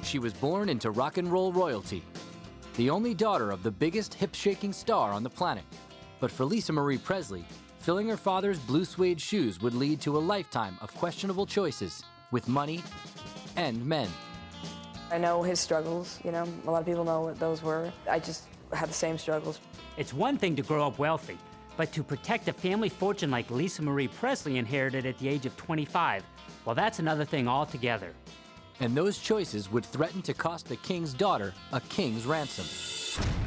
she was born into rock and roll royalty, the only daughter of the biggest hip-shaking star on the planet. But for Lisa Marie Presley, filling her father's blue suede shoes would lead to a lifetime of questionable choices with money and men. I know his struggles, you know, a lot of people know what those were. I just had the same struggles. It's one thing to grow up wealthy, but to protect a family fortune like Lisa Marie Presley inherited at the age of 25, well, that's another thing altogether. And those choices would threaten to cost the king's daughter a king's ransom.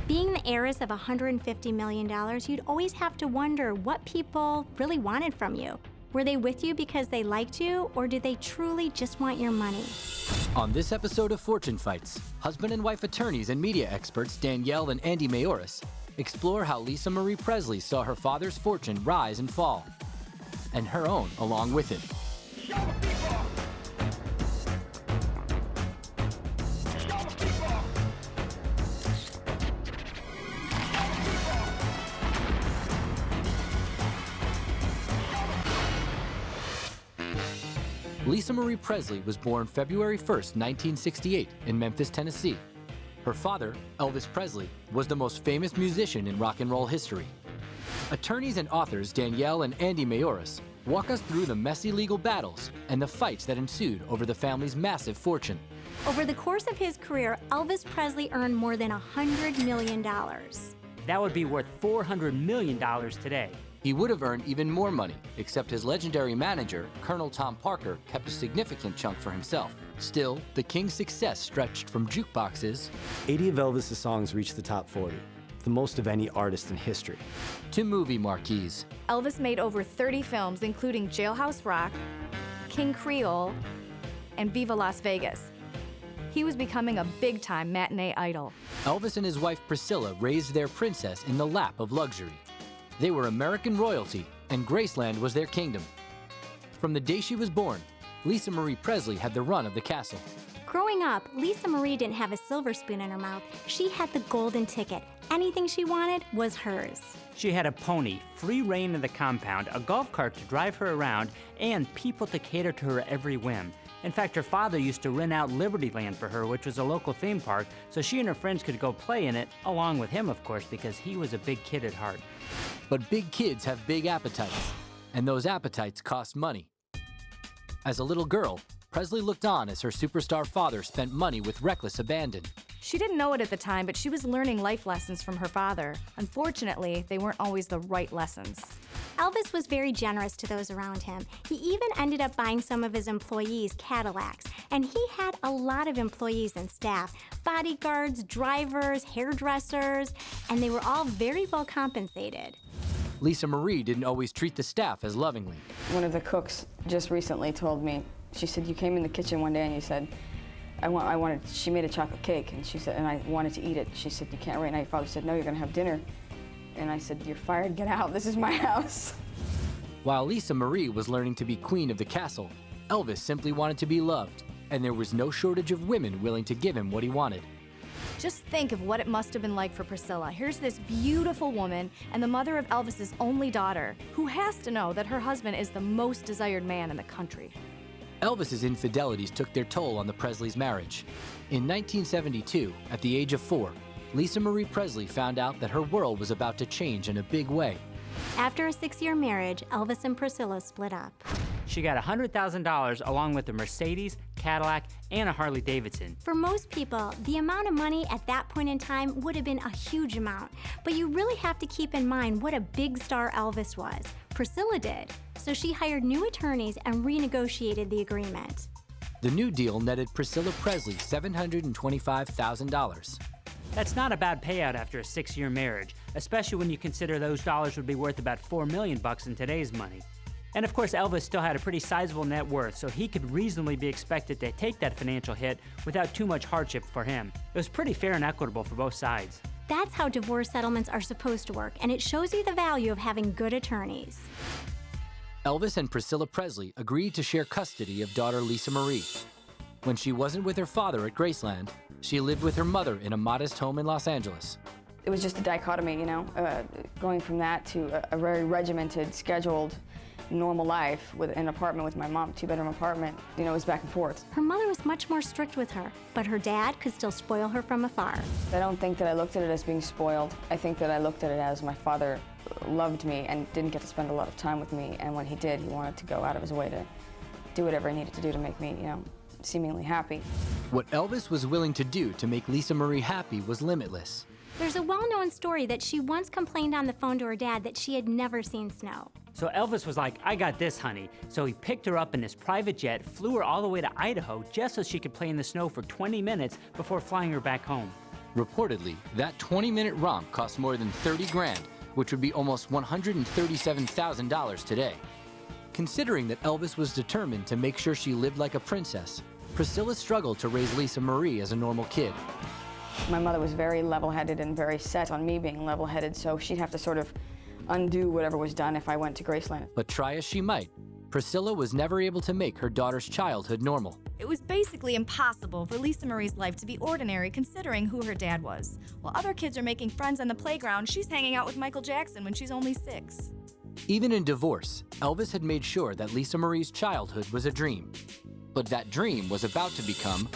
Being the heiress of $150 million, you'd always have to wonder what people really wanted from you. Were they with you because they liked you, or did they truly just want your money? On this episode of Fortune Fights, husband and wife attorneys and media experts Danielle and Andy Mayoras explore how Lisa Marie Presley saw her father's fortune rise and fall, and her own along with it. Lisa Marie Presley was born February 1st, 1968 in Memphis, Tennessee. Her father, Elvis Presley, was the most famous musician in rock and roll history. Attorneys and authors Danielle and Andy Mayoras walk us through the messy legal battles and the fights that ensued over the family's massive fortune. Over the course of his career, Elvis Presley earned more than $100 million. That would be worth $400 million today. He would have earned even more money, except his legendary manager, Colonel Tom Parker, kept a significant chunk for himself. Still, the king's success stretched from jukeboxes 80 of Elvis' songs reached the top 40, the most of any artist in history, to movie marquees. Elvis made over 30 films, including Jailhouse Rock, King Creole, and Viva Las Vegas. He was becoming a big-time matinee idol. Elvis and his wife Priscilla raised their princess in the lap of luxury. They were American royalty, and Graceland was their kingdom. From the day she was born, Lisa Marie Presley had the run of the castle. Growing up, Lisa Marie didn't have a silver spoon in her mouth. She had the golden ticket. Anything she wanted was hers. She had a pony, free reign of the compound, a golf cart to drive her around, and people to cater to her every whim. In fact, her father used to rent out Libertyland for her, which was a local theme park, so she and her friends could go play in it, along with him, of course, because he was a big kid at heart. But big kids have big appetites, and those appetites cost money. As a little girl, Presley looked on as her superstar father spent money with reckless abandon. She didn't know it at the time, but she was learning life lessons from her father. Unfortunately, they weren't always the right lessons. Elvis was very generous to those around him. He even ended up buying some of his employees Cadillacs, and he had a lot of employees and staff, bodyguards, drivers, hairdressers, and they were all very well compensated. Lisa Marie didn't always treat the staff as lovingly. One of the cooks just recently told me, she said, you came in the kitchen one day and you said, she made a chocolate cake, and she said, and I wanted to eat it. She said, you can't right now. Your father said, no, you're gonna have dinner. And I said, you're fired, get out, this is my house. While Lisa Marie was learning to be queen of the castle, Elvis simply wanted to be loved, and there was no shortage of women willing to give him what he wanted. Just think of what it must have been like for Priscilla. Here's this beautiful woman and the mother of Elvis's only daughter, who has to know that her husband is the most desired man in the country. Elvis's infidelities took their toll on the Presleys' marriage. In 1972, at the age of 4, Lisa Marie Presley found out that her world was about to change in a big way. After a 6-year marriage, Elvis and Priscilla split up. She got $100,000 along with a Mercedes, Cadillac, and a Harley Davidson. For most people, the amount of money at that point in time would have been a huge amount. But you really have to keep in mind what a big star Elvis was. Priscilla did. So she hired new attorneys and renegotiated the agreement. The new deal netted Priscilla Presley $725,000. That's not a bad payout after a 6-year marriage, especially when you consider those dollars would be worth about $4 million in today's money. And of course, Elvis still had a pretty sizable net worth, so he could reasonably be expected to take that financial hit without too much hardship for him. It was pretty fair and equitable for both sides. That's how divorce settlements are supposed to work, and it shows you the value of having good attorneys. Elvis and Priscilla Presley agreed to share custody of daughter Lisa Marie. When she wasn't with her father at Graceland, she lived with her mother in a modest home in Los Angeles. It was just a dichotomy, you know, going from that to a very regimented, scheduled, normal life with an apartment with my mom, two-bedroom apartment. You know, it was back and forth. Her mother was much more strict with her, but her dad could still spoil her from afar. I don't think that I looked at it as being spoiled. I think that I looked at it as my father loved me and didn't get to spend a lot of time with me, and when he did, he wanted to go out of his way to do whatever he needed to do to make me, you know, seemingly happy. What Elvis was willing to do to make Lisa Marie happy was limitless. There's a well-known story that she once complained on the phone to her dad that she had never seen snow. So Elvis was like, I got this, honey. So he picked her up in his private jet, flew her all the way to Idaho just so she could play in the snow for 20 minutes before flying her back home. Reportedly, that 20-minute romp cost more than 30 grand, which would be almost $137,000 today. Considering that Elvis was determined to make sure she lived like a princess, Priscilla struggled to raise Lisa Marie as a normal kid. My mother was very level-headed and very set on me being level-headed, so she'd have to sort of undo whatever was done if I went to Graceland. But try as she might, Priscilla was never able to make her daughter's childhood normal. It was basically impossible for Lisa Marie's life to be ordinary considering who her dad was. While other kids are making friends on the playground, she's hanging out with Michael Jackson when she's only 6. Even in divorce, Elvis had made sure that Lisa Marie's childhood was a dream. But that dream was about to become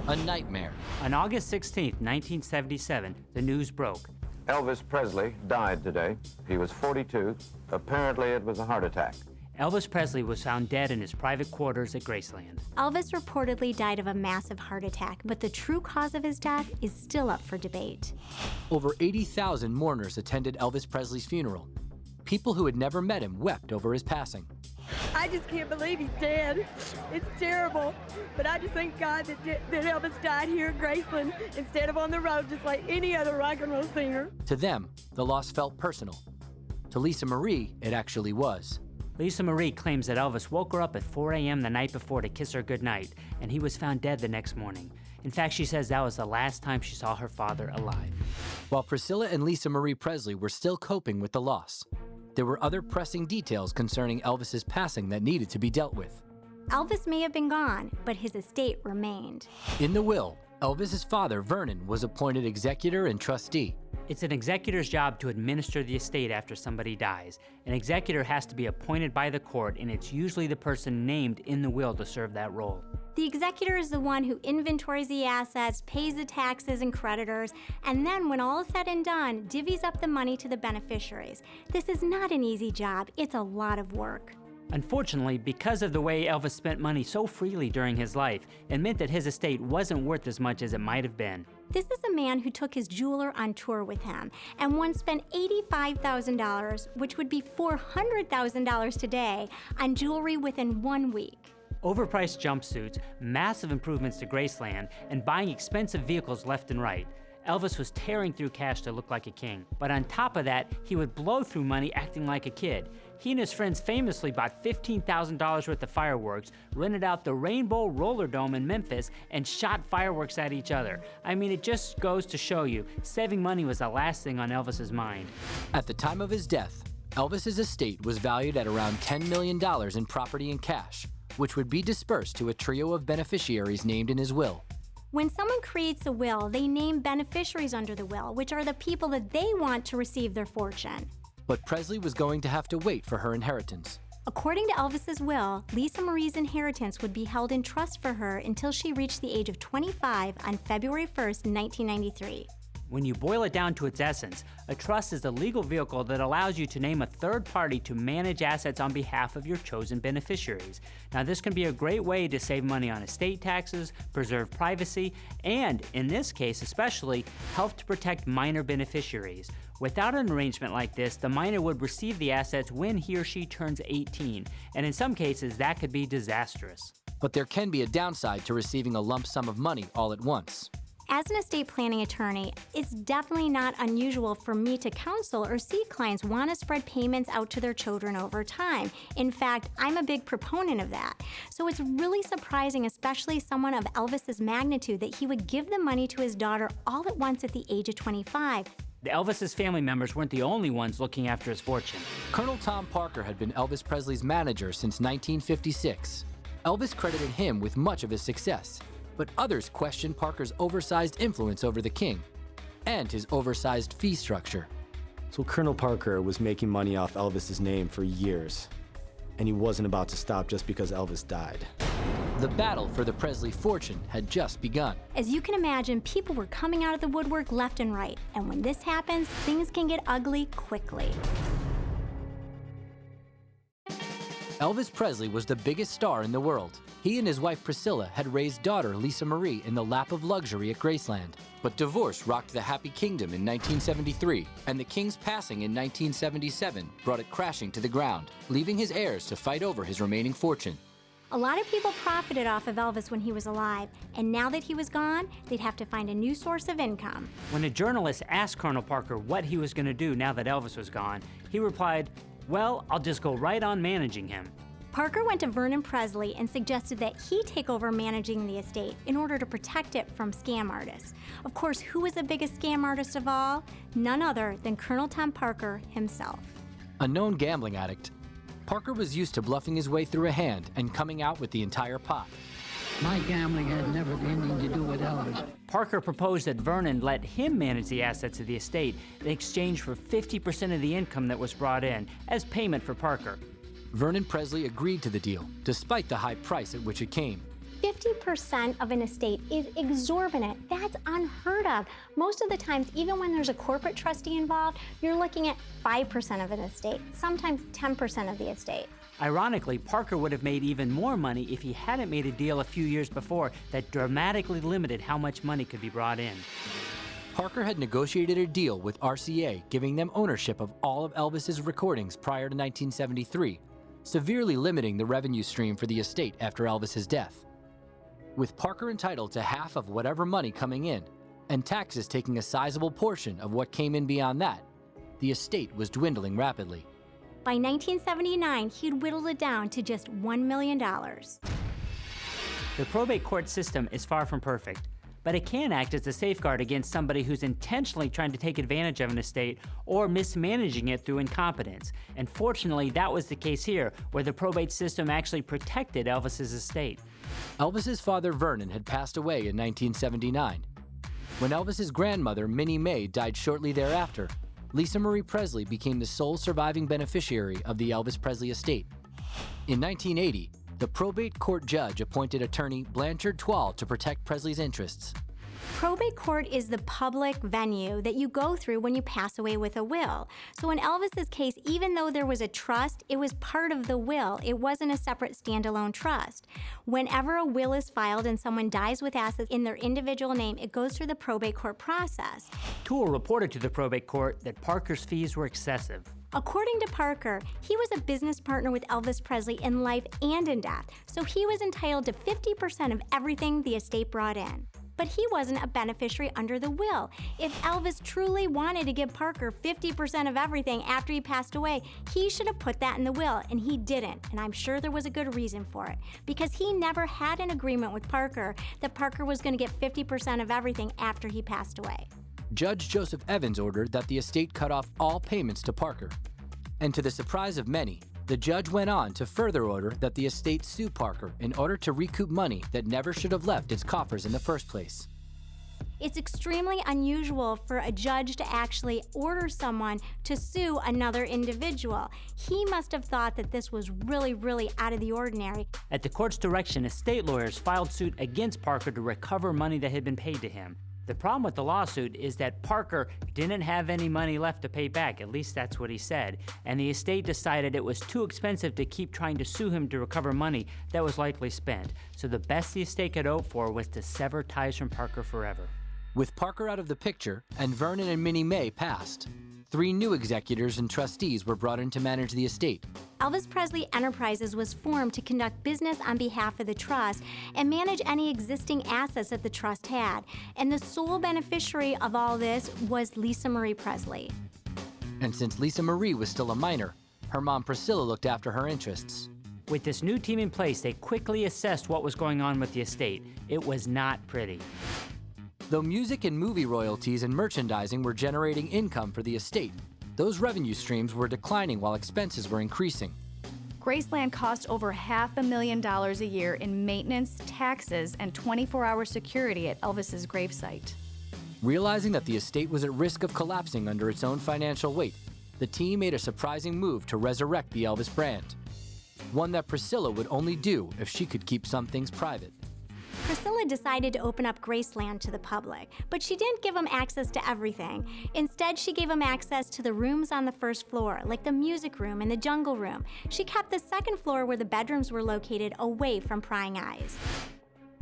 a nightmare. On August 16, 1977, the news broke. Elvis Presley died today. He was 42. Apparently it was a heart attack. Elvis Presley was found dead in his private quarters at Graceland. Elvis reportedly died of a massive heart attack, but the true cause of his death is still up for debate. Over 80,000 mourners attended Elvis Presley's funeral. People who had never met him wept over his passing. I just can't believe he's dead. It's terrible. But I just thank God that Elvis died here at Graceland instead of on the road just like any other rock and roll singer. To them, the loss felt personal. To Lisa Marie, it actually was. Lisa Marie claims that Elvis woke her up at 4 a.m. the night before to kiss her goodnight, and he was found dead the next morning. In fact, she says that was the last time she saw her father alive. While Priscilla and Lisa Marie Presley were still coping with the loss, there were other pressing details concerning Elvis's passing that needed to be dealt with. Elvis may have been gone, but his estate remained. In the will, Elvis's father, Vernon, was appointed executor and trustee. It's an executor's job to administer the estate after somebody dies. An executor has to be appointed by the court, and it's usually the person named in the will to serve that role. The executor is the one who inventories the assets, pays the taxes and creditors, and then when all is said and done, divvies up the money to the beneficiaries. This is not an easy job. It's a lot of work. Unfortunately, because of the way Elvis spent money so freely during his life, it meant that his estate wasn't worth as much as it might have been. This is a man who took his jeweler on tour with him and once spent $85,000, which would be $400,000 today, on jewelry within 1 week. Overpriced jumpsuits, massive improvements to Graceland, and buying expensive vehicles left and right. Elvis was tearing through cash to look like a king. But on top of that, he would blow through money acting like a kid. He and his friends famously bought $15,000 worth of fireworks, rented out the Rainbow Roller Dome in Memphis, and shot fireworks at each other. I mean, it just goes to show you, saving money was the last thing on Elvis's mind. At the time of his death, Elvis's estate was valued at around $10 million in property and cash, which would be dispersed to a trio of beneficiaries named in his will. When someone creates a will, they name beneficiaries under the will, which are the people that they want to receive their fortune. But Presley was going to have to wait for her inheritance. According to Elvis's will, Lisa Marie's inheritance would be held in trust for her until she reached the age of 25 on February 1st, 1993. When you boil it down to its essence, a trust is the legal vehicle that allows you to name a third party to manage assets on behalf of your chosen beneficiaries. Now, this can be a great way to save money on estate taxes, preserve privacy, and, in this case especially, help to protect minor beneficiaries. Without an arrangement like this, the minor would receive the assets when he or she turns 18, and in some cases, that could be disastrous. But there can be a downside to receiving a lump sum of money all at once. As an estate planning attorney, it's definitely not unusual for me to counsel or see clients want to spread payments out to their children over time. In fact, I'm a big proponent of that. So it's really surprising, especially someone of Elvis's magnitude, that he would give the money to his daughter all at once at the age of 25. The Elvis's family members weren't the only ones looking after his fortune. Colonel Tom Parker had been Elvis Presley's manager since 1956. Elvis credited him with much of his success, but others questioned Parker's oversized influence over the king. and his oversized fee structure. So Colonel Parker was making money off Elvis's name for years, and he wasn't about to stop just because Elvis died. The battle for the Presley fortune had just begun. As you can imagine, people were coming out of the woodwork left and right, and when this happens, things can get ugly quickly. Elvis Presley was the biggest star in the world. He and his wife Priscilla had raised daughter Lisa Marie in the lap of luxury at Graceland. But divorce rocked the Happy Kingdom in 1973, and the king's passing in 1977 brought it crashing to the ground, leaving his heirs to fight over his remaining fortune. A lot of people profited off of Elvis when he was alive, and now that he was gone, they'd have to find a new source of income. When a journalist asked Colonel Parker what he was going to do now that Elvis was gone, he replied, "Well, I'll just go right on managing him." Parker went to Vernon Presley and suggested that he take over managing the estate in order to protect it from scam artists. Of course, who was the biggest scam artist of all? None other than Colonel Tom Parker himself. A known gambling addict, Parker was used to bluffing his way through a hand and coming out with the entire pot. My gambling had never anything to do with Elvis. Parker proposed that Vernon let him manage the assets of the estate in exchange for 50% of the income that was brought in as payment for Parker. Vernon Presley agreed to the deal, despite the high price at which it came. 50% of an estate is exorbitant. That's unheard of. Most of the times, even when there's a corporate trustee involved, you're looking at 5% of an estate, sometimes 10% of the estate. Ironically, Parker would have made even more money if he hadn't made a deal a few years before that dramatically limited how much money could be brought in. Parker had negotiated a deal with RCA, giving them ownership of all of Elvis's recordings prior to 1973, severely limiting the revenue stream for the estate after Elvis's death. With Parker entitled to half of whatever money coming in, and taxes taking a sizable portion of what came in beyond that, the estate was dwindling rapidly. By 1979, he'd whittled it down to just $1 million. The probate court system is far from perfect, but it can act as a safeguard against somebody who's intentionally trying to take advantage of an estate or mismanaging it through incompetence. And fortunately, that was the case here, where the probate system actually protected Elvis's estate. Elvis's father, Vernon, had passed away in 1979. When Elvis's grandmother, Minnie Mae, died shortly thereafter, Lisa Marie Presley became the sole surviving beneficiary of the Elvis Presley estate. In 1980, the probate court judge appointed attorney Blanchard Twall to protect Presley's interests. Probate court is the public venue that you go through when you pass away with a will. So in Elvis's case, even though there was a trust, it was part of the will. It wasn't a separate standalone trust. Whenever a will is filed and someone dies with assets in their individual name, it goes through the probate court process. Toole reported to the probate court that Parker's fees were excessive. According to Parker, he was a business partner with Elvis Presley in life and in death, so he was entitled to 50% of everything the estate brought in. But he wasn't a beneficiary under the will. If Elvis truly wanted to give Parker 50% of everything after he passed away, he should have put that in the will, and he didn't. And I'm sure there was a good reason for it, because he never had an agreement with Parker that Parker was going to get 50% of everything after he passed away. Judge Joseph Evans ordered that the estate cut off all payments to Parker. And to the surprise of many, the judge went on to further order that the estate sue Parker in order to recoup money that never should have left its coffers in the first place. It's extremely unusual for a judge to actually order someone to sue another individual. He must have thought that this was really, really out of the ordinary. At the court's direction, estate lawyers filed suit against Parker to recover money that had been paid to him. The problem with the lawsuit is that Parker didn't have any money left to pay back, at least that's what he said, and the estate decided it was too expensive to keep trying to sue him to recover money that was likely spent. So the best the estate could hope for was to sever ties from Parker forever. With Parker out of the picture and Vernon and Minnie Mae passed, 3 new executors and trustees were brought in to manage the estate. Elvis Presley Enterprises was formed to conduct business on behalf of the trust and manage any existing assets that the trust had. And the sole beneficiary of all this was Lisa Marie Presley. And since Lisa Marie was still a minor, her mom Priscilla looked after her interests. With this new team in place, they quickly assessed what was going on with the estate. It was not pretty. Though music and movie royalties and merchandising were generating income for the estate, those revenue streams were declining while expenses were increasing. Graceland cost over $500,000 a year in maintenance, taxes, and 24-hour security at Elvis's gravesite. Realizing that the estate was at risk of collapsing under its own financial weight, the team made a surprising move to resurrect the Elvis brand. One that Priscilla would only do if she could keep some things private. Priscilla decided to open up Graceland to the public, but she didn't give them access to everything. Instead, she gave them access to the rooms on the first floor, like the music room and the jungle room. She kept the second floor where the bedrooms were located away from prying eyes.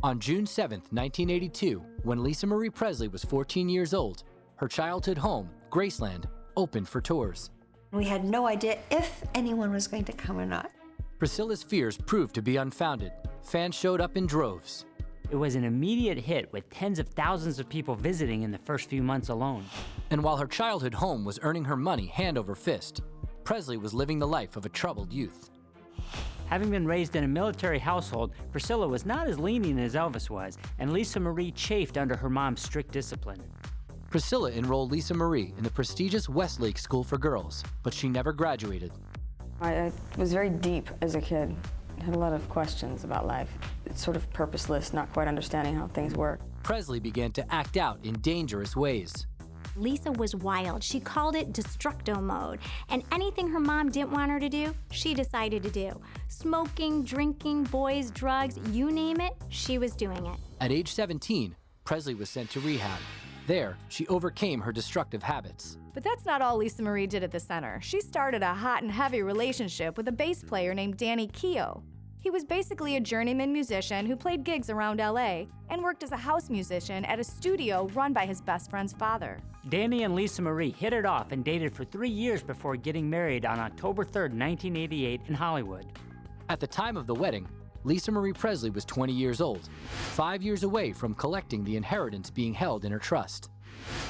On June 7, 1982, when Lisa Marie Presley was 14 years old, her childhood home, Graceland, opened for tours. We had no idea if anyone was going to come or not. Priscilla's fears proved to be unfounded. Fans showed up in droves. It was an immediate hit with tens of thousands of people visiting in the first few months alone. And while her childhood home was earning her money hand over fist, Presley was living the life of a troubled youth. Having been raised in a military household, Priscilla was not as lenient as Elvis was, and Lisa Marie chafed under her mom's strict discipline. Priscilla enrolled Lisa Marie in the prestigious Westlake School for Girls, but she never graduated. I was very deep as a kid. I had a lot of questions about life. It's sort of purposeless, not quite understanding how things work. Presley began to act out in dangerous ways. Lisa was wild. She called it destructo mode. And anything her mom didn't want her to do, she decided to do. Smoking, drinking, boys, drugs, you name it, she was doing it. At age 17, Presley was sent to rehab. There, she overcame her destructive habits. But that's not all Lisa Marie did at the center. She started a hot and heavy relationship with a bass player named Keough. He was basically a journeyman musician who played gigs around LA and worked as a house musician at a studio run by his best friend's father. Danny and Lisa Marie hit it off and dated for 3 years before getting married on October 3, 1988 in Hollywood. At the time of the wedding, Lisa Marie Presley was 20 years old, 5 years away from collecting the inheritance being held in her trust.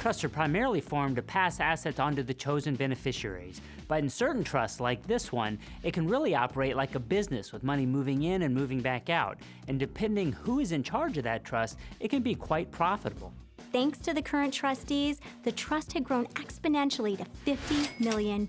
Trusts are primarily formed to pass assets onto the chosen beneficiaries, but in certain trusts like this one, it can really operate like a business with money moving in and moving back out, and depending who is in charge of that trust, it can be quite profitable. Thanks to the current trustees, the trust had grown exponentially to $50 million.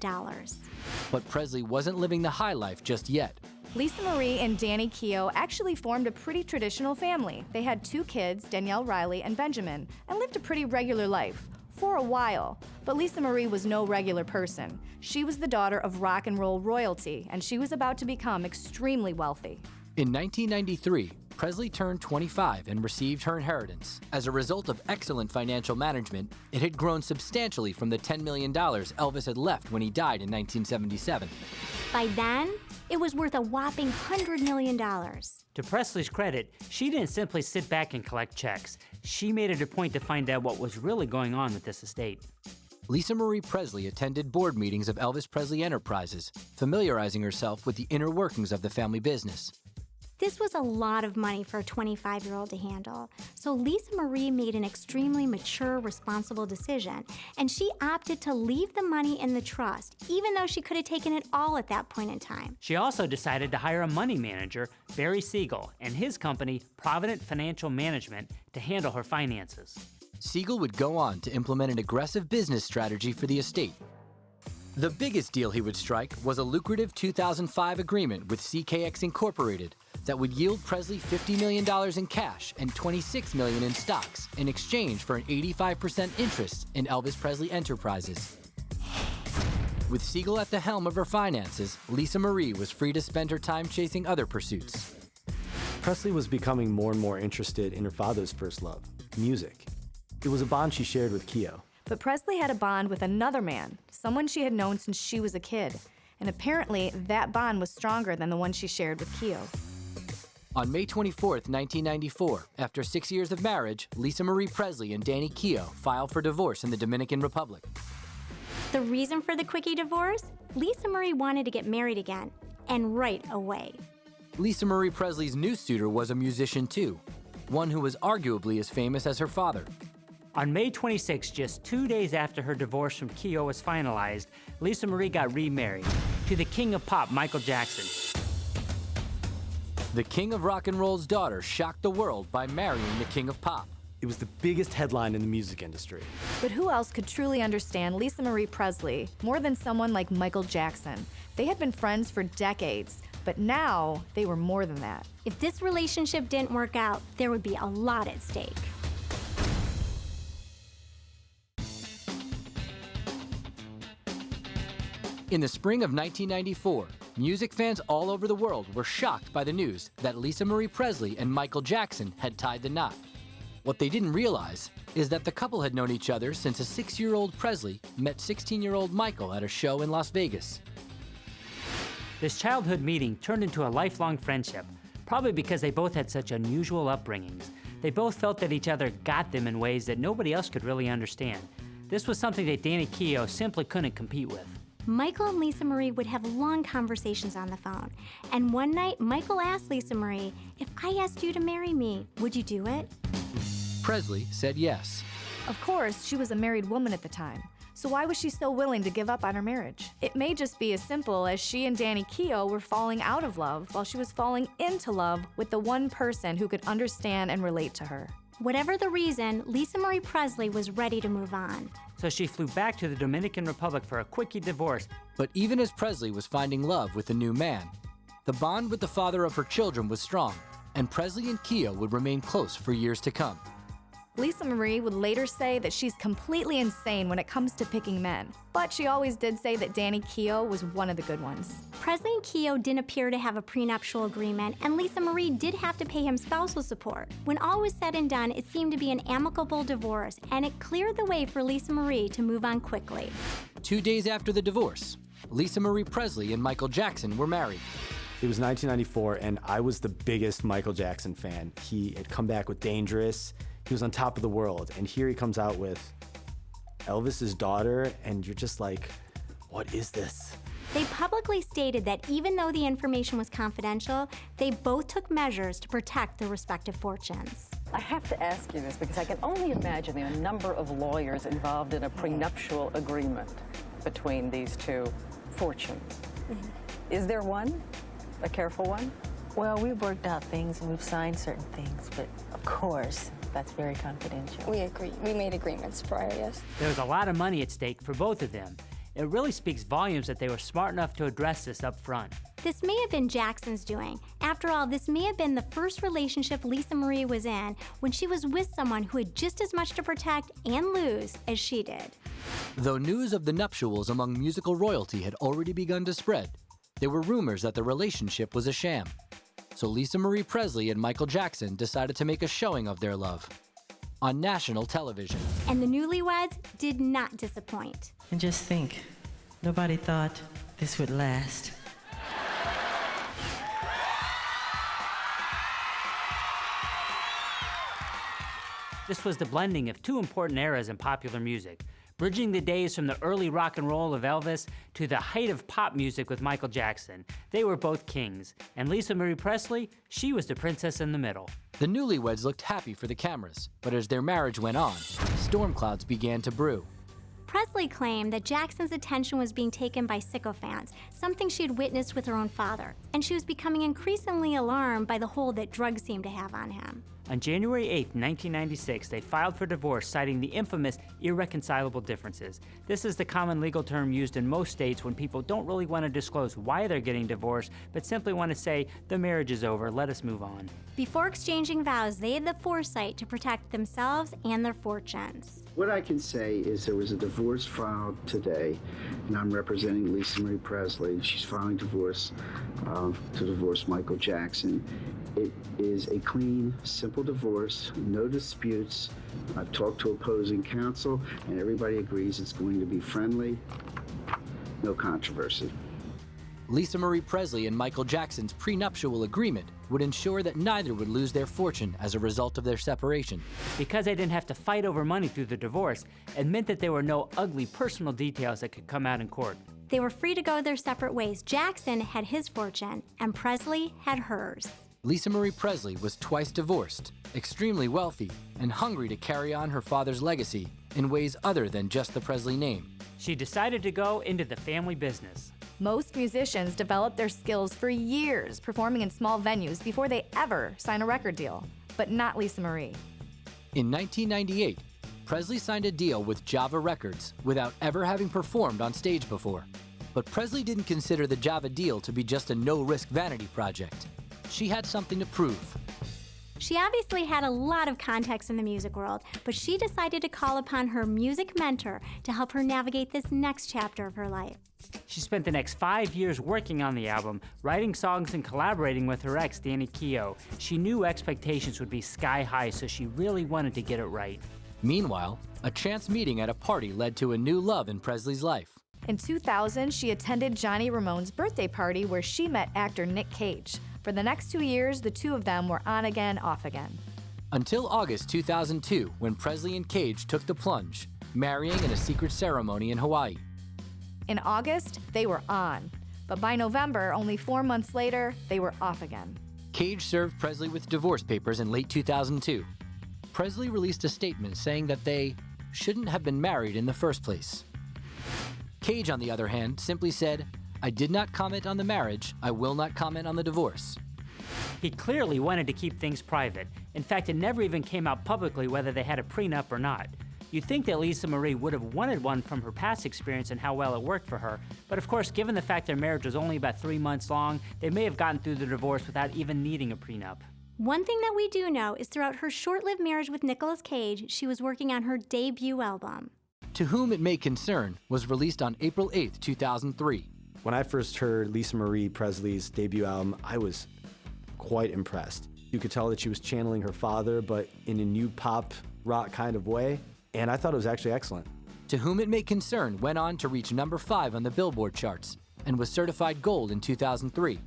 But Presley wasn't living the high life just yet. Lisa Marie and Danny Keough actually formed a pretty traditional family. They had 2 kids, Danielle, Riley, and Benjamin, and lived a pretty regular life for a while. But Lisa Marie was no regular person. She was the daughter of rock and roll royalty, and she was about to become extremely wealthy. In 1993, Presley turned 25 and received her inheritance. As a result of excellent financial management, it had grown substantially from the $10 million Elvis had left when he died in 1977. By then, it was worth a whopping $100 million. To Presley's credit, she didn't simply sit back and collect checks. She made it a point to find out what was really going on with this estate. Lisa Marie Presley attended board meetings of Elvis Presley Enterprises, familiarizing herself with the inner workings of the family business. This was a lot of money for a 25-year-old to handle, so Lisa Marie made an extremely mature, responsible decision, and she opted to leave the money in the trust, even though she could have taken it all at that point in time. She also decided to hire a money manager, Barry Siegel, and his company, Provident Financial Management, to handle her finances. Siegel would go on to implement an aggressive business strategy for the estate. The biggest deal he would strike was a lucrative 2005 agreement with CKX Incorporated that would yield Presley $50 million in cash and $26 million in stocks in exchange for an 85% interest in Elvis Presley Enterprises. With Siegel at the helm of her finances, Lisa Marie was free to spend her time chasing other pursuits. Presley was becoming more and more interested in her father's first love, music. It was a bond she shared with Keough. But Presley had a bond with another man, someone she had known since she was a kid. And apparently, that bond was stronger than the one she shared with Keough. On May 24, 1994, after 6 years of marriage, Lisa Marie Presley and Danny Keough filed for divorce in the Dominican Republic. The reason for the quickie divorce? Lisa Marie wanted to get married again, and right away. Lisa Marie Presley's new suitor was a musician too, one who was arguably as famous as her father. On May 26, just 2 days after her divorce from Keough was finalized, Lisa Marie got remarried to the king of pop, Michael Jackson. The king of rock and roll's daughter shocked the world by marrying the king of pop. It was the biggest headline in the music industry. But who else could truly understand Lisa Marie Presley more than someone like Michael Jackson? They had been friends for decades, but now they were more than that. If this relationship didn't work out, there would be a lot at stake. In the spring of 1994, music fans all over the world were shocked by the news that Lisa Marie Presley and Michael Jackson had tied the knot. What they didn't realize is that the couple had known each other since a 6-year-old Presley met 16-year-old Michael at a show in Las Vegas. This childhood meeting turned into a lifelong friendship, probably because they both had such unusual upbringings. They both felt that each other got them in ways that nobody else could really understand. This was something that Danny Keough simply couldn't compete with. Michael and Lisa Marie would have long conversations on the phone. And one night, Michael asked Lisa Marie, "If I asked you to marry me, would you do it?" Presley said yes. Of course, she was a married woman at the time. So why was she so willing to give up on her marriage? It may just be as simple as she and Danny Keough were falling out of love while she was falling into love with the one person who could understand and relate to her. Whatever the reason, Lisa Marie Presley was ready to move on. So she flew back to the Dominican Republic for a quickie divorce. But even as Presley was finding love with a new man, the bond with the father of her children was strong, and Presley and Keough would remain close for years to come. Lisa Marie would later say that she's completely insane when it comes to picking men, but she always did say that Danny Keough was one of the good ones. Presley and Keough didn't appear to have a prenuptial agreement, and Lisa Marie did have to pay him spousal support. When all was said and done, it seemed to be an amicable divorce, and it cleared the way for Lisa Marie to move on quickly. 2 days after the divorce, Lisa Marie Presley and Michael Jackson were married. It was 1994, and I was the biggest Michael Jackson fan. He had come back with Dangerous. He was on top of the world, and here he comes out with Elvis's daughter, and you're just like, what is this? They publicly stated that even though the information was confidential, they both took measures to protect their respective fortunes. I have to ask you this because I can only imagine the number of lawyers involved in a prenuptial agreement between these two fortunes. Is there one? A careful one? Well, we've worked out things and we've signed certain things, but of course, that's very confidential. We agree. We made agreements prior, yes. There was a lot of money at stake for both of them. It really speaks volumes that they were smart enough to address this up front. This may have been Jackson's doing. After all, this may have been the first relationship Lisa Marie was in when she was with someone who had just as much to protect and lose as she did. Though news of the nuptials among musical royalty had already begun to spread, there were rumors that the relationship was a sham. So Lisa Marie Presley and Michael Jackson decided to make a showing of their love on national television. And the newlyweds did not disappoint. And just think, nobody thought this would last. This was the blending of two important eras in popular music, bridging the days from the early rock and roll of Elvis to the height of pop music with Michael Jackson. They were both kings, and Lisa Marie Presley, she was the princess in the middle. The newlyweds looked happy for the cameras, but as their marriage went on, storm clouds began to brew. Presley claimed that Jackson's attention was being taken by sycophants, something she had witnessed with her own father, and she was becoming increasingly alarmed by the hold that drugs seemed to have on him. On January 8, 1996, they filed for divorce, citing the infamous irreconcilable differences. This is the common legal term used in most states when people don't really want to disclose why they're getting divorced, but simply want to say, the marriage is over, let us move on. Before exchanging vows, they had the foresight to protect themselves and their fortunes. What I can say is there was a divorce filed today, and I'm representing Lisa Marie Presley. She's filing divorce to divorce Michael Jackson. It is a clean, simple divorce, no disputes. I've talked to opposing counsel, and everybody agrees it's going to be friendly, no controversy. Lisa Marie Presley and Michael Jackson's prenuptial agreement would ensure that neither would lose their fortune as a result of their separation. Because they didn't have to fight over money through the divorce, it meant that there were no ugly personal details that could come out in court. They were free to go their separate ways. Jackson had his fortune, and Presley had hers. Lisa Marie Presley was twice divorced, extremely wealthy, and hungry to carry on her father's legacy in ways other than just the Presley name. She decided to go into the family business. Most musicians develop their skills for years performing in small venues before they ever sign a record deal, but not Lisa Marie. In 1998, Presley signed a deal with Java Records without ever having performed on stage before. But Presley didn't consider the Java deal to be just a no-risk vanity project. She had something to prove. She obviously had a lot of contacts in the music world, but she decided to call upon her music mentor to help her navigate this next chapter of her life. She spent the next 5 years working on the album, writing songs and collaborating with her ex, Danny Keough. She knew expectations would be sky high, so she really wanted to get it right. Meanwhile, a chance meeting at a party led to a new love in Presley's life. In 2000, she attended Johnny Ramone's birthday party where she met actor Nick Cage. For the next 2 years, the two of them were on again, off again. Until August 2002, when Presley and Cage took the plunge, marrying in a secret ceremony in Hawaii. In August, they were on. But by November, only 4 months later, they were off again. Cage served Presley with divorce papers in late 2002. Presley released a statement saying that they shouldn't have been married in the first place. Cage, on the other hand, simply said, "I did not comment on the marriage. I will not comment on the divorce." He clearly wanted to keep things private. In fact, it never even came out publicly whether they had a prenup or not. You'd think that Lisa Marie would have wanted one from her past experience and how well it worked for her, but of course, given the fact their marriage was only about 3 months long, they may have gotten through the divorce without even needing a prenup. One thing that we do know is throughout her short-lived marriage with Nicolas Cage, she was working on her debut album. To Whom It May Concern was released on April 8, 2003. When I first heard Lisa Marie Presley's debut album, I was quite impressed. You could tell that she was channeling her father, but in a new pop rock kind of way, and I thought it was actually excellent. To Whom It May Concern went on to reach number 5 on the Billboard charts and was certified gold in 2003.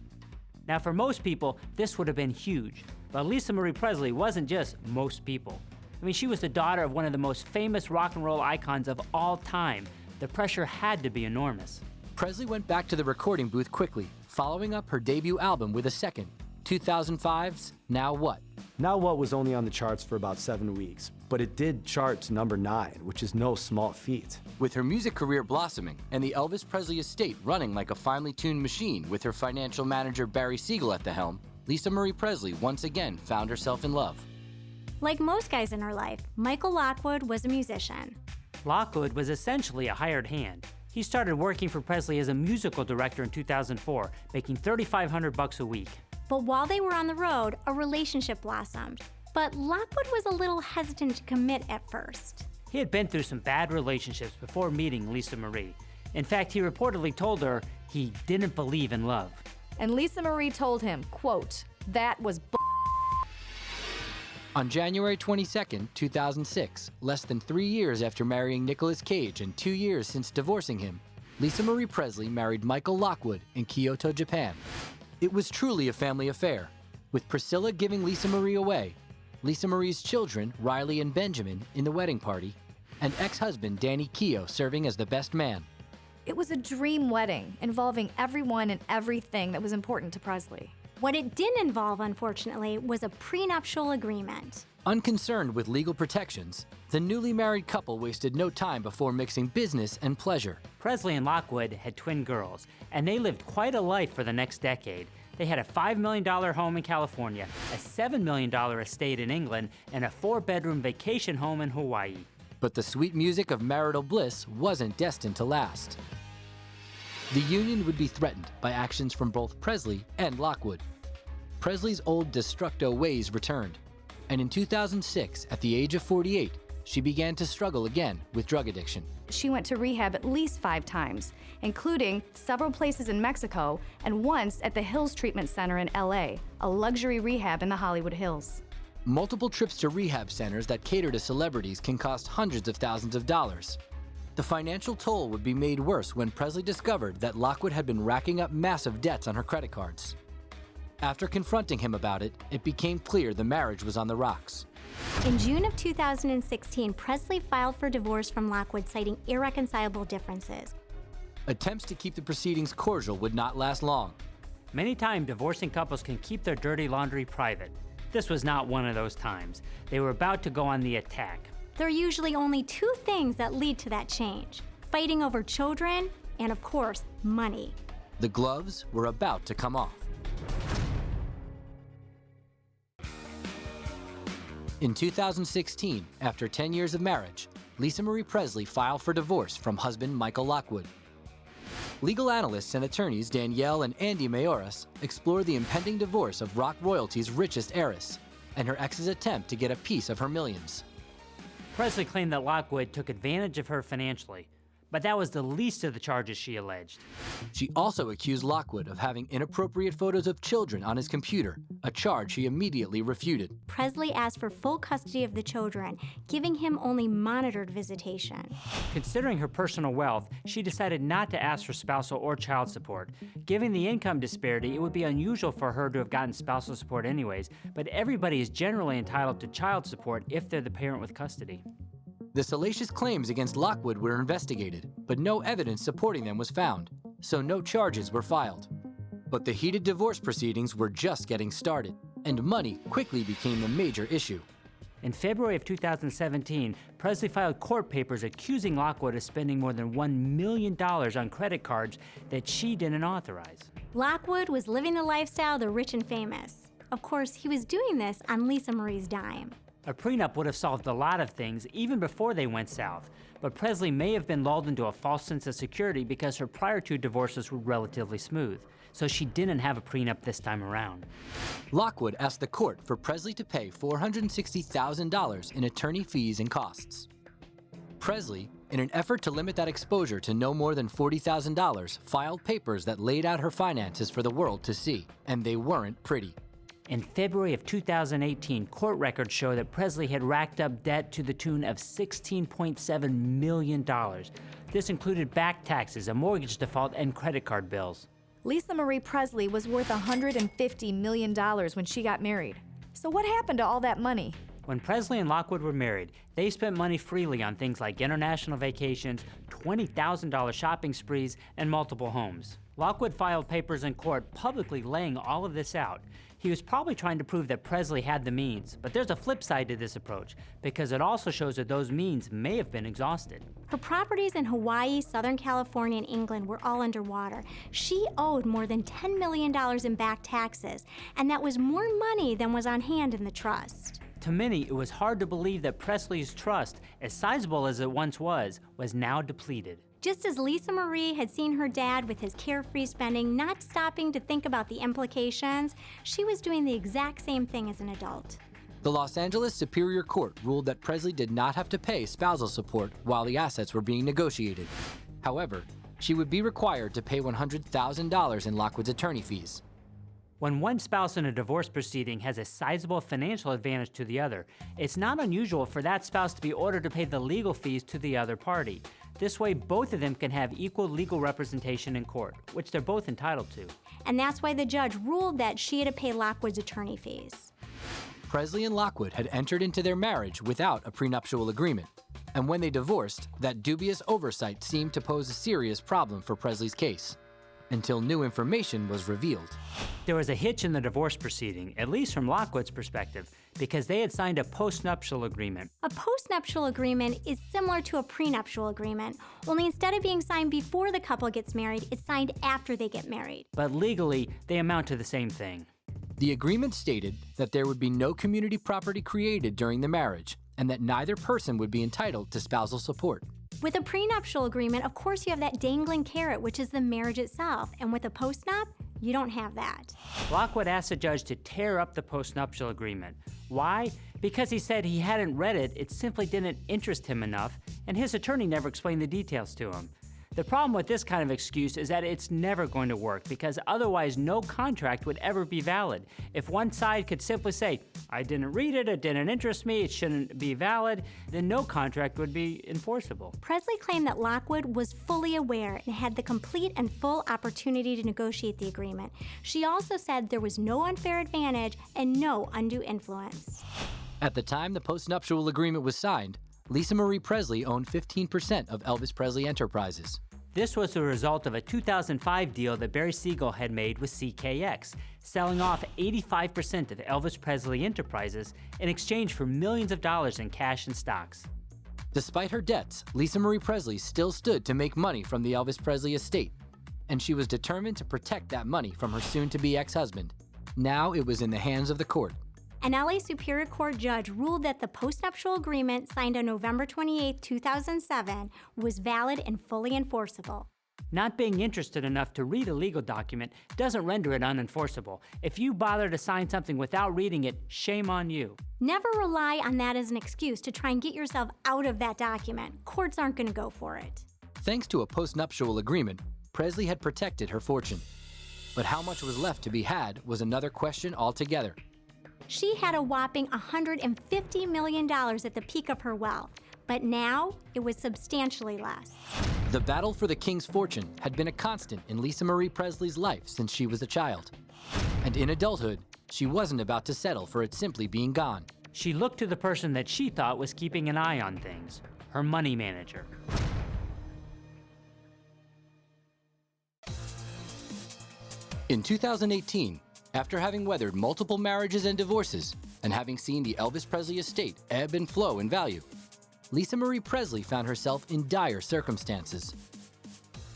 Now, for most people, this would have been huge, but Lisa Marie Presley wasn't just most people. I mean, she was the daughter of one of the most famous rock and roll icons of all time. The pressure had to be enormous. Presley went back to the recording booth quickly, following up her debut album with a second, 2005's Now What. Now What was only on the charts for about 7 weeks, but it did chart to number 9, which is no small feat. With her music career blossoming and the Elvis Presley estate running like a finely tuned machine with her financial manager Barry Siegel at the helm, Lisa Marie Presley once again found herself in love. Like most guys in her life, Michael Lockwood was a musician. Lockwood was essentially a hired hand. He started working for Presley as a musical director in 2004, making $3,500 a week. But while they were on the road, a relationship blossomed. But Lockwood was a little hesitant to commit at first. He had been through some bad relationships before meeting Lisa Marie. In fact, he reportedly told her he didn't believe in love. And Lisa Marie told him, quote, "That was bull." On January 22, 2006, less than 3 years after marrying Nicolas Cage and 2 years since divorcing him, Lisa Marie Presley married Michael Lockwood in Kyoto, Japan. It was truly a family affair, with Priscilla giving Lisa Marie away, Lisa Marie's children, Riley and Benjamin, in the wedding party, and ex-husband Danny Keough serving as the best man. It was a dream wedding involving everyone and everything that was important to Presley. What it didn't involve, unfortunately, was a prenuptial agreement. Unconcerned with legal protections, the newly married couple wasted no time before mixing business and pleasure. Presley and Lockwood had twin girls, and they lived quite a life for the next decade. They had a $5 million home in California, a $7 million estate in England, and a 4-bedroom vacation home in Hawaii. But the sweet music of marital bliss wasn't destined to last. The union would be threatened by actions from both Presley and Lockwood. Presley's old destructo ways returned, and in 2006, at the age of 48, she began to struggle again with drug addiction. She went to rehab at least 5 times, including several places in Mexico and once at the Hills Treatment Center in LA, a luxury rehab in the Hollywood Hills. Multiple trips to rehab centers that cater to celebrities can cost hundreds of thousands of dollars. The financial toll would be made worse when Presley discovered that Lockwood had been racking up massive debts on her credit cards. After confronting him about it, it became clear the marriage was on the rocks. In June of 2016, Presley filed for divorce from Lockwood, citing irreconcilable differences. Attempts to keep the proceedings cordial would not last long. Many times, divorcing couples can keep their dirty laundry private. This was not one of those times. They were about to go on the attack. There are usually only 2 things that lead to that change: fighting over children and, of course, money. The gloves were about to come off. In 2016, after 10 years of marriage, Lisa Marie Presley filed for divorce from husband Michael Lockwood. Legal analysts and attorneys Danielle and Andy Mayoras explore the impending divorce of rock royalty's richest heiress. and her ex's attempt to get a piece of her millions. Presley claimed that Lockwood took advantage of her financially, but that was the least of the charges she alleged. She also accused Lockwood of having inappropriate photos of children on his computer, a charge he immediately refuted. Presley asked for full custody of the children, giving him only monitored visitation. Considering her personal wealth, she decided not to ask for spousal or child support. Given the income disparity, it would be unusual for her to have gotten spousal support anyways, but everybody is generally entitled to child support if they're the parent with custody. The salacious claims against Lockwood were investigated, but no evidence supporting them was found, so no charges were filed. But the heated divorce proceedings were just getting started, and money quickly became the major issue. In February of 2017, Presley filed court papers accusing Lockwood of spending more than $1 million on credit cards that she didn't authorize. Lockwood was living the lifestyle of the rich and famous. Of course, he was doing this on Lisa Marie's dime. A prenup would have solved a lot of things even before they went south, but Presley may have been lulled into a false sense of security because her prior two divorces were relatively smooth, so she didn't have a prenup this time around. Lockwood asked the court for Presley to pay $460,000 in attorney fees and costs. Presley, in an effort to limit that exposure to no more than $40,000, filed papers that laid out her finances for the world to see, and they weren't pretty. In February of 2018, court records show that Presley had racked up debt to the tune of $16.7 million. This included back taxes, a mortgage default, and credit card bills. Lisa Marie Presley was worth $150 million when she got married. So what happened to all that money? When Presley and Lockwood were married, they spent money freely on things like international vacations, $20,000 shopping sprees, and multiple homes. Lockwood filed papers in court publicly laying all of this out. He was probably trying to prove that Presley had the means, but there's a flip side to this approach, because it also shows that those means may have been exhausted. Her properties in Hawaii, Southern California, and England were all underwater. She owed more than $10 million in back taxes, and that was more money than was on hand in the trust. To many, it was hard to believe that Presley's trust, as sizable as it once was now depleted. Just as Lisa Marie had seen her dad with his carefree spending, not stopping to think about the implications, she was doing the exact same thing as an adult. The Los Angeles Superior Court ruled that Presley did not have to pay spousal support while the assets were being negotiated. However, she would be required to pay $100,000 in Lockwood's attorney fees. When one spouse in a divorce proceeding has a sizable financial advantage to the other, it's not unusual for that spouse to be ordered to pay the legal fees to the other party. This way, both of them can have equal legal representation in court, which they're both entitled to. And that's why the judge ruled that she had to pay Lockwood's attorney fees. Presley and Lockwood had entered into their marriage without a prenuptial agreement, and when they divorced, that dubious oversight seemed to pose a serious problem for Presley's case, until new information was revealed. There was a hitch in the divorce proceeding, at least from Lockwood's perspective, because they had signed a postnuptial agreement. A postnuptial agreement is similar to a prenuptial agreement, only instead of being signed before the couple gets married, it's signed after they get married. But legally, they amount to the same thing. The agreement stated that there would be no community property created during the marriage, and that neither person would be entitled to spousal support. With a prenuptial agreement, of course you have that dangling carrot, which is the marriage itself, and with a postnup, you don't have that. Lockwood asked the judge to tear up the postnuptial agreement. Why? Because he said he hadn't read it, it simply didn't interest him enough, and his attorney never explained the details to him. The problem with this kind of excuse is that it's never going to work, because otherwise no contract would ever be valid. If one side could simply say, I didn't read it didn't interest me, it shouldn't be valid, then no contract would be enforceable. Presley claimed that Lockwood was fully aware and had the complete and full opportunity to negotiate the agreement. She also said there was no unfair advantage and no undue influence. At the time the postnuptial agreement was signed, Lisa Marie Presley owned 15% of Elvis Presley Enterprises. This was the result of a 2005 deal that Barry Siegel had made with CKX, selling off 85% of Elvis Presley Enterprises in exchange for millions of dollars in cash and stocks. Despite her debts, Lisa Marie Presley still stood to make money from the Elvis Presley estate, and she was determined to protect that money from her soon-to-be ex-husband. Now it was in the hands of the court. An LA Superior Court judge ruled that the postnuptial agreement signed on November 28, 2007 was valid and fully enforceable. Not being interested enough to read a legal document doesn't render it unenforceable. If you bother to sign something without reading it, shame on you. Never rely on that as an excuse to try and get yourself out of that document. Courts aren't going to go for it. Thanks to a postnuptial agreement, Presley had protected her fortune. But how much was left to be had was another question altogether. She had a whopping $150 million at the peak of her wealth, but now it was substantially less. The battle for the king's fortune had been a constant in Lisa Marie Presley's life since she was a child. And in adulthood, she wasn't about to settle for it simply being gone. She looked to the person that she thought was keeping an eye on things, her money manager. In 2018, after having weathered multiple marriages and divorces, and having seen the Elvis Presley estate ebb and flow in value, Lisa Marie Presley found herself in dire circumstances.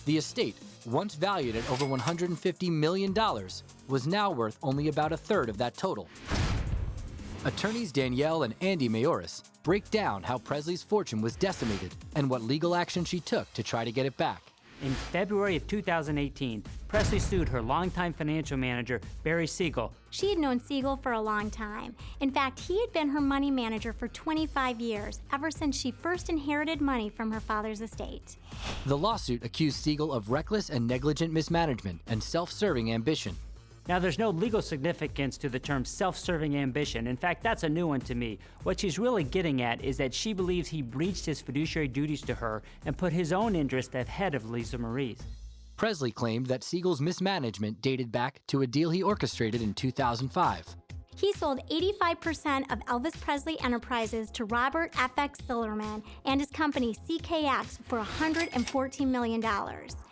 The estate, once valued at over $150 million, was now worth only about a third of that total. Attorneys Danielle and Andy Mayoras break down how Presley's fortune was decimated and what legal action she took to try to get it back. In February of 2018, Presley sued her longtime financial manager, Barry Siegel. She had known Siegel for a long time. In fact, he had been her money manager for 25 years, ever since she first inherited money from her father's estate. The lawsuit accused Siegel of reckless and negligent mismanagement and self-serving ambition. Now, there's no legal significance to the term self-serving ambition. In fact, that's a new one to me. What she's really getting at is that she believes he breached his fiduciary duties to her and put his own interest ahead of Lisa Marie's. Presley claimed that Siegel's mismanagement dated back to a deal he orchestrated in 2005. He sold 85% of Elvis Presley Enterprises to Robert F.X. Silverman and his company CKX for $114 million.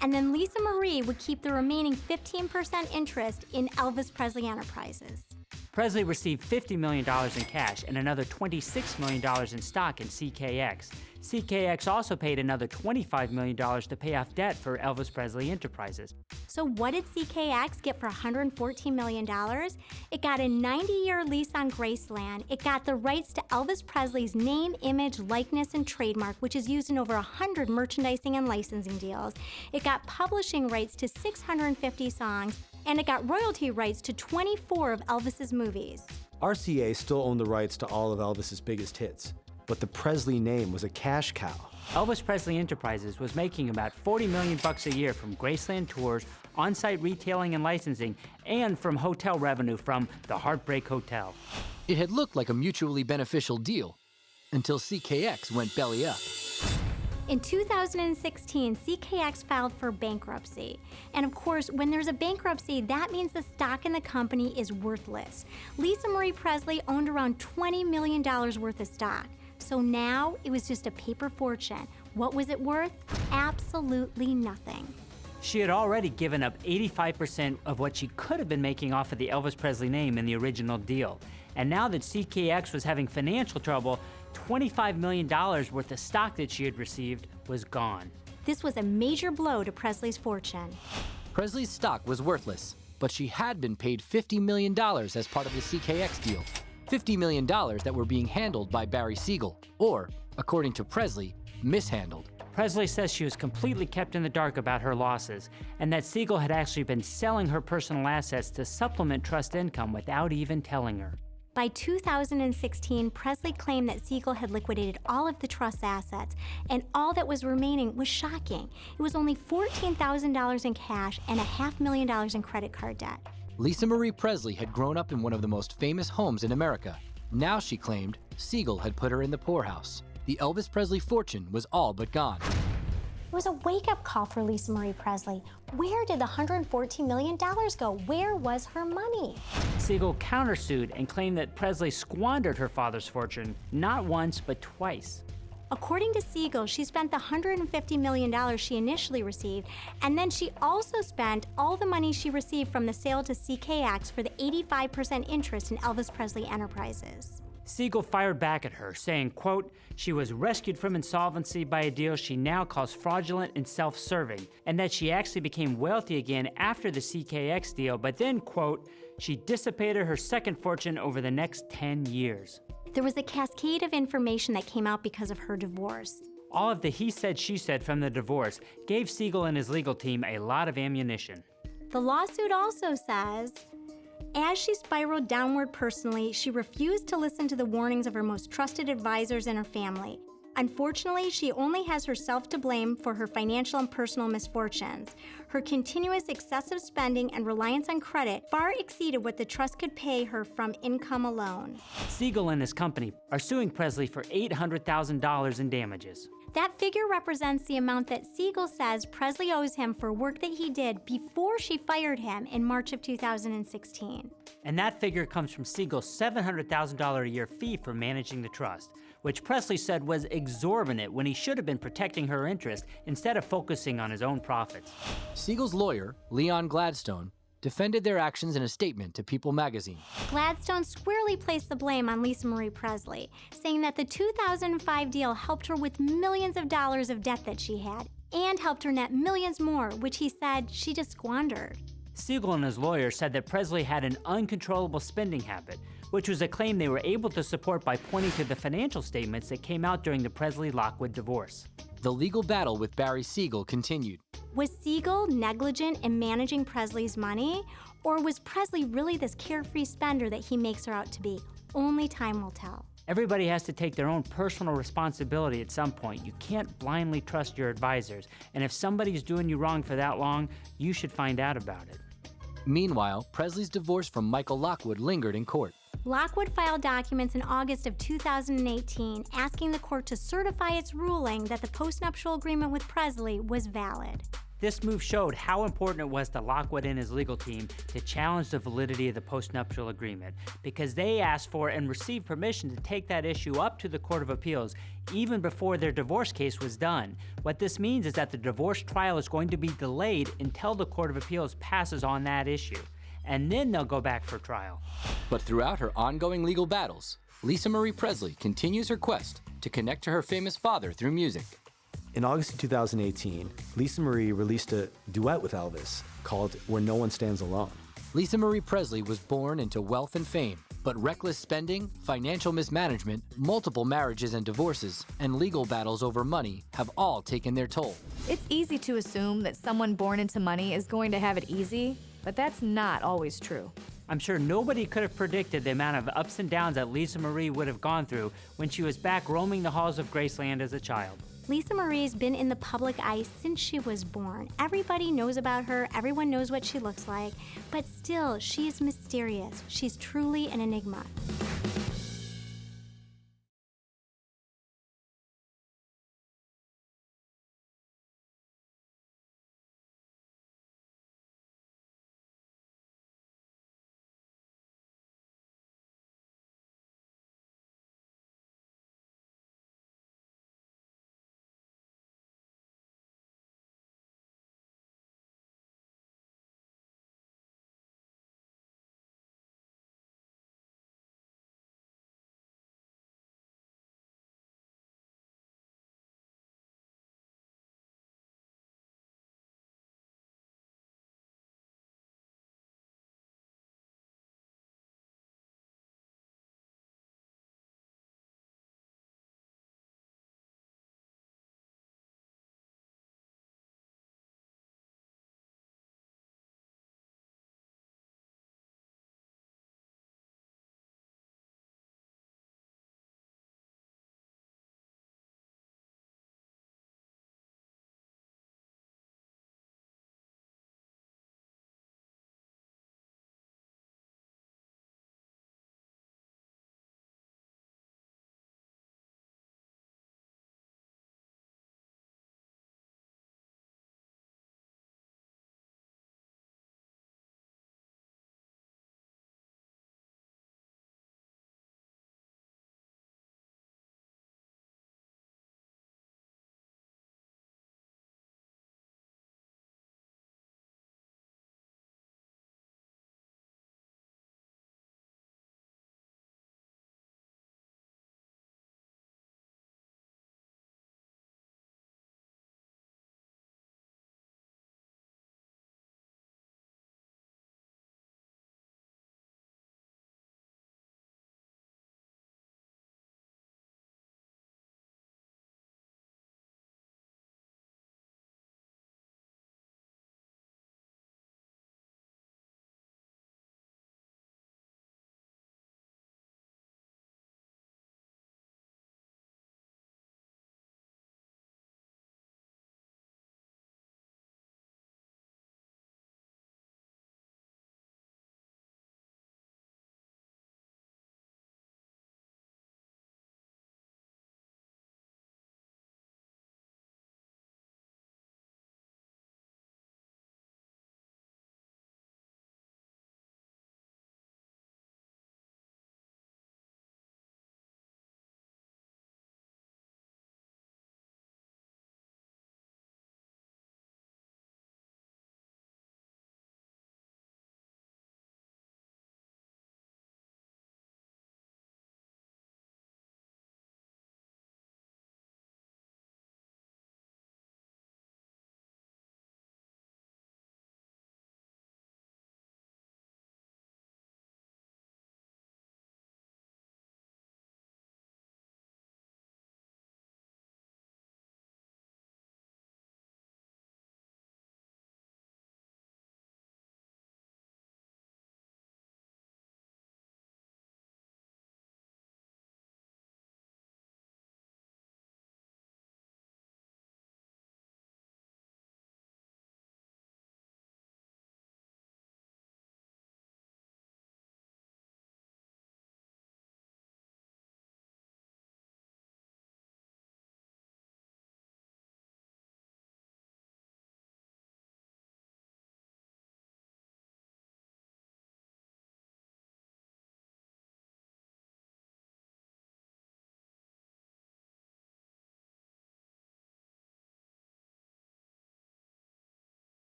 And then Lisa Marie would keep the remaining 15% interest in Elvis Presley Enterprises. Presley received $50 million in cash and another $26 million in stock in CKX. CKX also paid another $25 million to pay off debt for Elvis Presley Enterprises. So what did CKX get for $114 million? It got a 90-year lease on Graceland. It got the rights to Elvis Presley's name, image, likeness, and trademark, which is used in over 100 merchandising and licensing deals. It got publishing rights to 650 songs, and it got royalty rights to 24 of Elvis's movies. RCA still owned the rights to all of Elvis's biggest hits, but the Presley name was a cash cow. Elvis Presley Enterprises was making about $40 million a year from Graceland tours, on-site retailing and licensing, and from hotel revenue from the Heartbreak Hotel. It had looked like a mutually beneficial deal until CKX went belly up. In 2016, CKX filed for bankruptcy. And of course, when there's a bankruptcy, that means the stock in the company is worthless. Lisa Marie Presley owned around $20 million worth of stock. So now it was just a paper fortune. What was it worth? Absolutely nothing. She had already given up 85% of what she could have been making off of the Elvis Presley name in the original deal. And now that CKX was having financial trouble, $25 million worth of stock that she had received was gone. This was a major blow to Presley's fortune. Presley's stock was worthless, but she had been paid $50 million as part of the CKX deal. $50 million that were being handled by Barry Siegel, or, according to Presley, mishandled. Presley says she was completely kept in the dark about her losses, and that Siegel had actually been selling her personal assets to supplement trust income without even telling her. By 2016, Presley claimed that Siegel had liquidated all of the trust assets, and all that was remaining was shocking. It was only $14,000 in cash and $500,000 in credit card debt. Lisa Marie Presley had grown up in one of the most famous homes in America. Now she claimed Siegel had put her in the poorhouse. The Elvis Presley fortune was all but gone. It was a wake-up call for Lisa Marie Presley. Where did the $114 million go? Where was her money? Siegel countersued and claimed that Presley squandered her father's fortune, not once, but twice. According to Siegel, she spent the $150 million she initially received, and then she also spent all the money she received from the sale to CKX for the 85% interest in Elvis Presley Enterprises. Siegel fired back at her, saying, quote, she was rescued from insolvency by a deal she now calls fraudulent and self-serving, and that she actually became wealthy again after the CKX deal, but then, quote, she dissipated her second fortune over the next 10 years. There was a cascade of information that came out because of her divorce. All of the he said, she said from the divorce gave Siegel and his legal team a lot of ammunition. The lawsuit also says, as she spiraled downward personally, she refused to listen to the warnings of her most trusted advisors and her family. Unfortunately, she only has herself to blame for her financial and personal misfortunes. Her continuous excessive spending and reliance on credit far exceeded what the trust could pay her from income alone. Siegel and his company are suing Presley for $800,000 in damages. That figure represents the amount that Siegel says Presley owes him for work that he did before she fired him in March of 2016. And that figure comes from Siegel's $700,000 a year fee for managing the trust, which Presley said was exorbitant when he should have been protecting her interest instead of focusing on his own profits. Siegel's lawyer, Leon Gladstone, defended their actions in a statement to People magazine. Gladstone squarely placed the blame on Lisa Marie Presley, saying that the 2005 deal helped her with millions of dollars of debt that she had, and helped her net millions more, which he said she just squandered. Siegel and his lawyer said that Presley had an uncontrollable spending habit, which was a claim they were able to support by pointing to the financial statements that came out during the Presley-Lockwood divorce. The legal battle with Barry Siegel continued. Was Siegel negligent in managing Presley's money? Or was Presley really this carefree spender that he makes her out to be? Only time will tell. Everybody has to take their own personal responsibility at some point. You can't blindly trust your advisors, and if somebody's doing you wrong for that long, you should find out about it. Meanwhile, Presley's divorce from Michael Lockwood lingered in court. Lockwood filed documents in August of 2018 asking the court to certify its ruling that the postnuptial agreement with Presley was valid. This move showed how important it was to Lockwood and his legal team to challenge the validity of the postnuptial agreement, because they asked for and received permission to take that issue up to the Court of Appeals even before their divorce case was done. What this means is that the divorce trial is going to be delayed until the Court of Appeals passes on that issue, and then they'll go back for trial. But throughout her ongoing legal battles, Lisa Marie Presley continues her quest to connect to her famous father through music. In August of 2018, Lisa Marie released a duet with Elvis called Where No One Stands Alone. Lisa Marie Presley was born into wealth and fame, but reckless spending, financial mismanagement, multiple marriages and divorces, and legal battles over money have all taken their toll. It's easy to assume that someone born into money is going to have it easy, but that's not always true. I'm sure nobody could have predicted the amount of ups and downs that Lisa Marie would have gone through when she was back roaming the halls of Graceland as a child. Lisa Marie's been in the public eye since she was born. Everybody knows about her, everyone knows what she looks like, but still, she is mysterious. She's truly an enigma.